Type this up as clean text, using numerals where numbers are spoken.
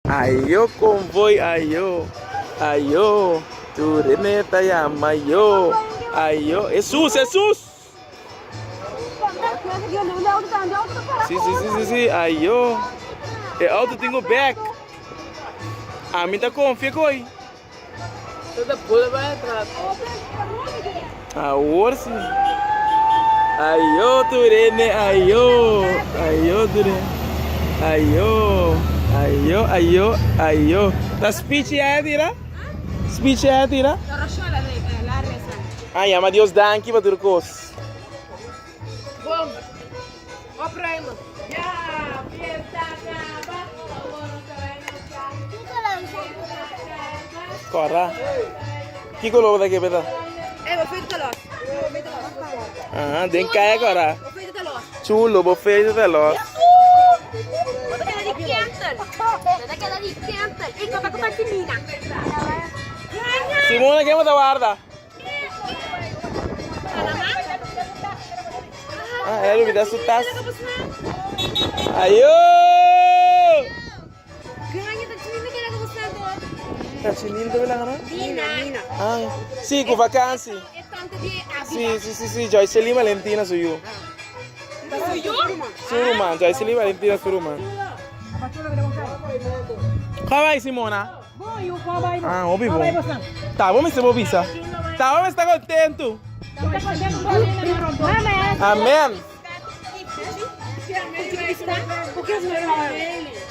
Ayo, convoy, ayo. Ayo. Turineta llama yo. Ayo. Jesus, Jesus. Sí. Ayo. El auto tengo back. A mí te confía hoy. Ahora sí. Ayo, Turene, ayo. Ayo, Turene. Ayo. La speech ya tira? Speech ya tira? Ah, llama Dios danki para turcos. Bom. Ó pra aí, mano. Já, fiesta acaba. Corra. Que colou daqui, Pedro? Vou feito telos. Ah, den kaya corra. Vou feito telos. Chulo, vou feito de los. Daquela de Kentel. Daquela de Kentel. E conta com a menina. Simona, quem manda guarda? Ah, ela me dá su taça. Ayo! Ganha da menina que era gostando. Tá chininho também lá, não? Mina. Ah, sim, com vacância. É tanto de Ávila. Sim. Joycelyn Valentina sou eu. Suyo? Suruman, Joycelyn Valentina Suruman. Qual vai, Simona? Ah, ouvi bom. Tá, vamos ver se vou pisar. Tá, vamos estar contento. Amém. Porque as melhores.